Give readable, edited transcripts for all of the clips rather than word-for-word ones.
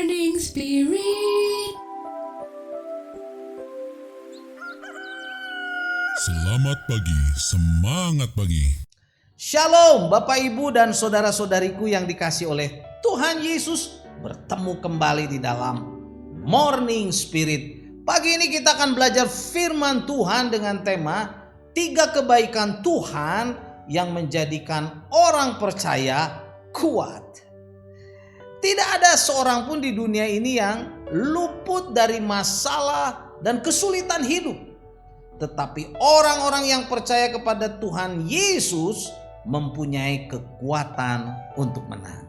Morning Spirit. Selamat pagi, semangat pagi. Shalom Bapak Ibu dan saudara-saudariku yang dikasih oleh Tuhan Yesus. Bertemu kembali di dalam Morning Spirit. Pagi ini kita akan belajar firman Tuhan dengan tema 3 kebaikan Tuhan yang menjadikan orang percaya kuat. Tidak ada seorang pun di dunia ini yang luput dari masalah dan kesulitan hidup. Tetapi orang-orang yang percaya kepada Tuhan Yesus mempunyai kekuatan untuk menang.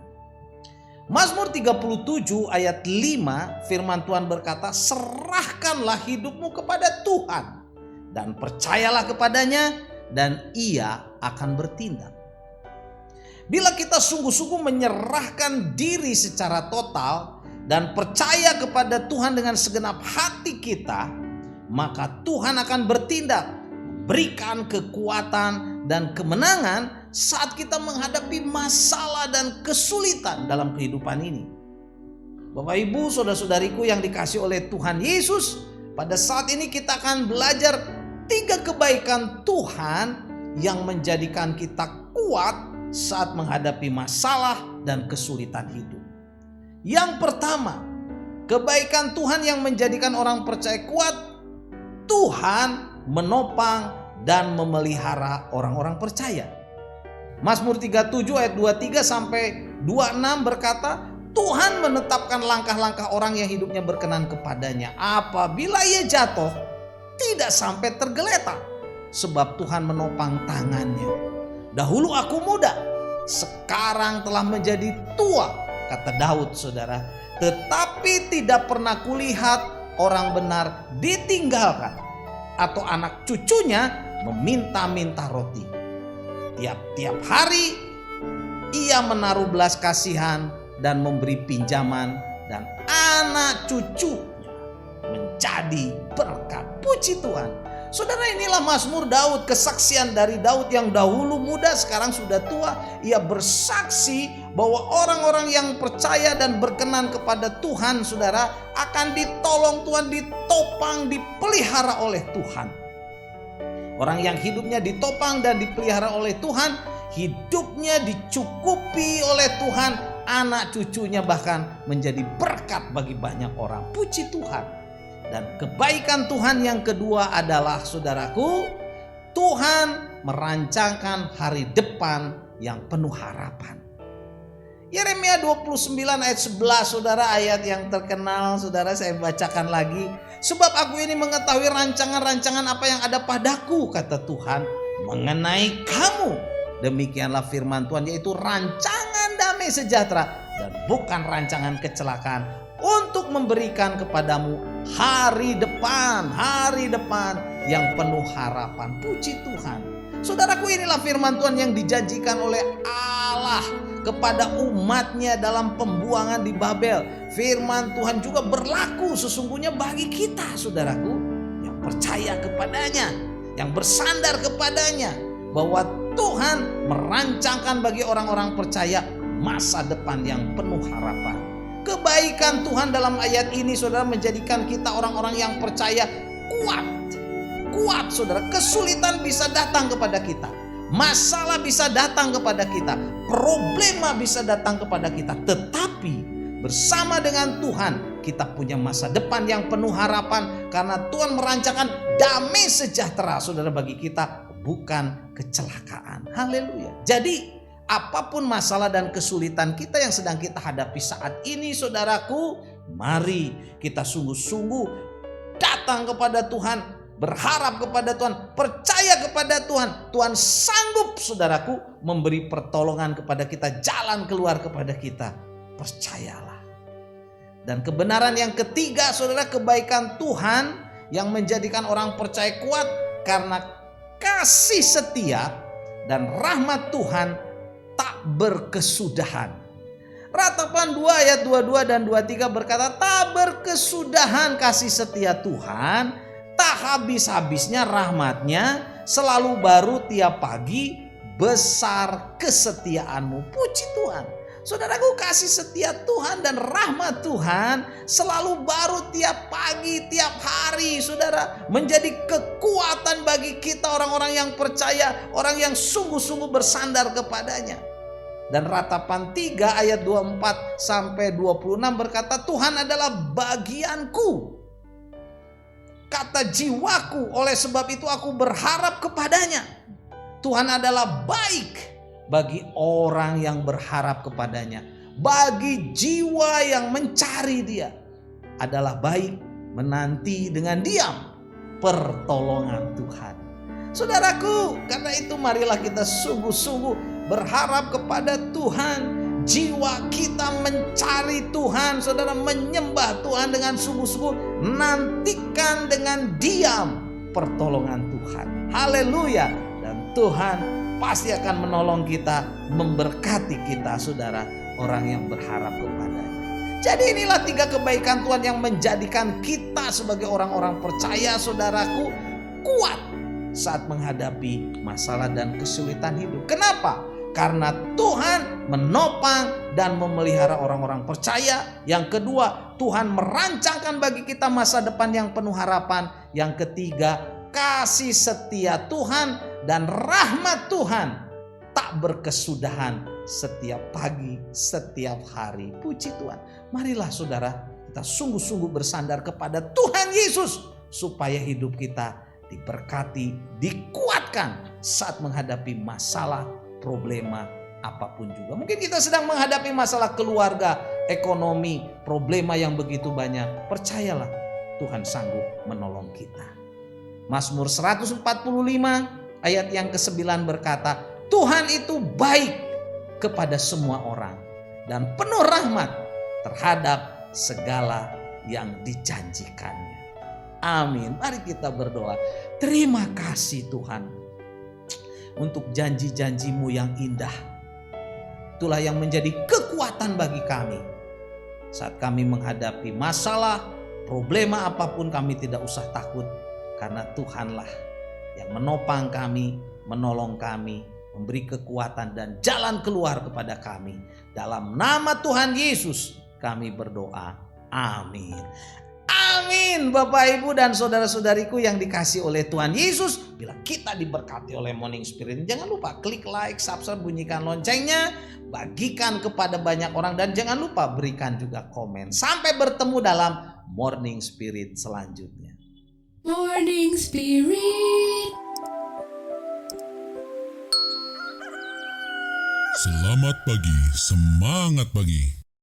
Mazmur 37 ayat 5 firman Tuhan berkata, serahkanlah hidupmu kepada Tuhan dan percayalah kepadanya dan Ia akan bertindak. Bila kita sungguh-sungguh menyerahkan diri secara total dan percaya kepada Tuhan dengan segenap hati kita, maka Tuhan akan bertindak, berikan kekuatan dan kemenangan saat kita menghadapi masalah dan kesulitan dalam kehidupan ini. Bapak Ibu, saudara-saudariku yang dikasih oleh Tuhan Yesus, pada saat ini kita akan belajar 3 kebaikan Tuhan yang menjadikan kita kuat saat menghadapi masalah dan kesulitan hidup. Yang pertama, kebaikan Tuhan yang menjadikan orang percaya kuat, Tuhan menopang dan memelihara orang-orang percaya. Mazmur 37 ayat 23 sampai 26 berkata, Tuhan menetapkan langkah-langkah orang yang hidupnya berkenan kepadanya. Apabila ia jatuh, tidak sampai tergeletak, sebab Tuhan menopang tangannya. Dahulu aku muda, sekarang telah menjadi tua, kata Daud saudara. Tetapi tidak pernah kulihat orang benar ditinggalkan, atau anak cucunya meminta-minta roti. Tiap-tiap hari ia menaruh belas kasihan dan memberi pinjaman, dan anak cucunya menjadi berkat. Puji Tuhan. Saudara, inilah Mazmur Daud, kesaksian dari Daud yang dahulu muda sekarang sudah tua. Ia bersaksi bahwa orang-orang yang percaya dan berkenan kepada Tuhan, saudara, akan ditolong Tuhan, ditopang, dipelihara oleh Tuhan. Orang yang hidupnya ditopang dan dipelihara oleh Tuhan, hidupnya dicukupi oleh Tuhan, anak cucunya bahkan menjadi berkat bagi banyak orang. Puji Tuhan. Dan kebaikan Tuhan yang kedua adalah, saudaraku, Tuhan merancangkan hari depan yang penuh harapan. Yeremia 29 ayat 11, saudara, ayat yang terkenal, saudara, saya bacakan lagi. Sebab aku ini mengetahui rancangan-rancangan apa yang ada padaku, kata Tuhan, mengenai kamu. Demikianlah firman Tuhan, yaitu rancangan damai sejahtera dan bukan rancangan kecelakaan, untuk memberikan kepadamu hari depan yang penuh harapan. Puji Tuhan. Saudaraku, inilah firman Tuhan yang dijanjikan oleh Allah kepada umatnya dalam pembuangan di Babel. Firman Tuhan juga berlaku sesungguhnya bagi kita, saudaraku, yang percaya kepadanya, yang bersandar kepadanya, bahwa Tuhan merancangkan bagi orang-orang percaya masa depan yang penuh harapan. Kebaikan Tuhan dalam ayat ini, saudara, menjadikan kita orang-orang yang percaya kuat. Kuat, saudara. Kesulitan bisa datang kepada kita, masalah bisa datang kepada kita, problema bisa datang kepada kita. Tetapi bersama dengan Tuhan kita punya masa depan yang penuh harapan, karena Tuhan merancangkan damai sejahtera, saudara, bagi kita, bukan kecelakaan. Haleluya. Jadi apapun masalah dan kesulitan kita yang sedang kita hadapi saat ini, saudaraku, mari kita sungguh-sungguh datang kepada Tuhan, berharap kepada Tuhan, percaya kepada Tuhan. Tuhan sanggup, saudaraku, memberi pertolongan kepada kita, jalan keluar kepada kita. Percayalah. Dan kebenaran yang ketiga, saudara, kebaikan Tuhan yang menjadikan orang percaya kuat, karena kasih setia dan rahmat Tuhan tak berkesudahan. Ratapan 2 ayat 22 dan 23 berkata, tak berkesudahan kasih setia Tuhan, tak habis-habisnya rahmatnya, selalu baru tiap pagi, besar kesetiaanmu. Puji Tuhan. Saudaraku, kasih setia Tuhan dan rahmat Tuhan selalu baru tiap pagi, tiap hari, saudara. Menjadi kekuatan bagi kita orang-orang yang percaya, orang yang sungguh-sungguh bersandar kepadanya. Dan Ratapan 3 ayat 24 sampai 26 berkata, Tuhan adalah bagianku, kata jiwaku, oleh sebab itu aku berharap kepadanya. Tuhan adalah baik bagi orang yang berharap kepadanya. Bagi jiwa yang mencari Dia adalah baik menanti dengan diam pertolongan Tuhan. Saudaraku, karena itu marilah kita sungguh-sungguh berharap kepada Tuhan. Jiwa kita mencari Tuhan, saudara, menyembah Tuhan dengan sungguh-sungguh, nantikan dengan diam pertolongan Tuhan. Haleluya. Dan Tuhan pasti akan menolong kita, memberkati kita, saudara, orang yang berharap kepadanya. Jadi inilah 3 kebaikan Tuhan yang menjadikan kita sebagai orang-orang percaya, saudaraku, kuat saat menghadapi masalah dan kesulitan hidup. Kenapa? Karena Tuhan menopang dan memelihara orang-orang percaya. Yang kedua, Tuhan merancangkan bagi kita masa depan yang penuh harapan. Yang ketiga, kasih setia Tuhan dan rahmat Tuhan tak berkesudahan setiap pagi, setiap hari. Puji Tuhan. Marilah saudara, kita sungguh-sungguh bersandar kepada Tuhan Yesus, supaya hidup kita diberkati, dikuatkan saat menghadapi masalah, problema apapun juga. Mungkin kita sedang menghadapi masalah keluarga, ekonomi, problema yang begitu banyak. Percayalah, Tuhan sanggup menolong kita. Mazmur 145 ayat yang ke-9 berkata, Tuhan itu baik kepada semua orang dan penuh rahmat terhadap segala yang dijanjikannya. Amin. Mari kita berdoa. Terima kasih Tuhan untuk janji-janjimu yang indah. Itulah yang menjadi kekuatan bagi kami. Saat kami menghadapi masalah, problema apapun, kami tidak usah takut. Karena Tuhanlah yang menopang kami, menolong kami, memberi kekuatan dan jalan keluar kepada kami. Dalam nama Tuhan Yesus kami berdoa. Amin. Amin. Bapak, Ibu, dan saudara-saudariku yang dikasih oleh Tuhan Yesus. Bila kita diberkati oleh Morning Spirit, jangan lupa klik like, subscribe, bunyikan loncengnya, bagikan kepada banyak orang, dan jangan lupa berikan juga komen. Sampai bertemu dalam Morning Spirit selanjutnya. Morning Spirit. Selamat pagi, semangat pagi.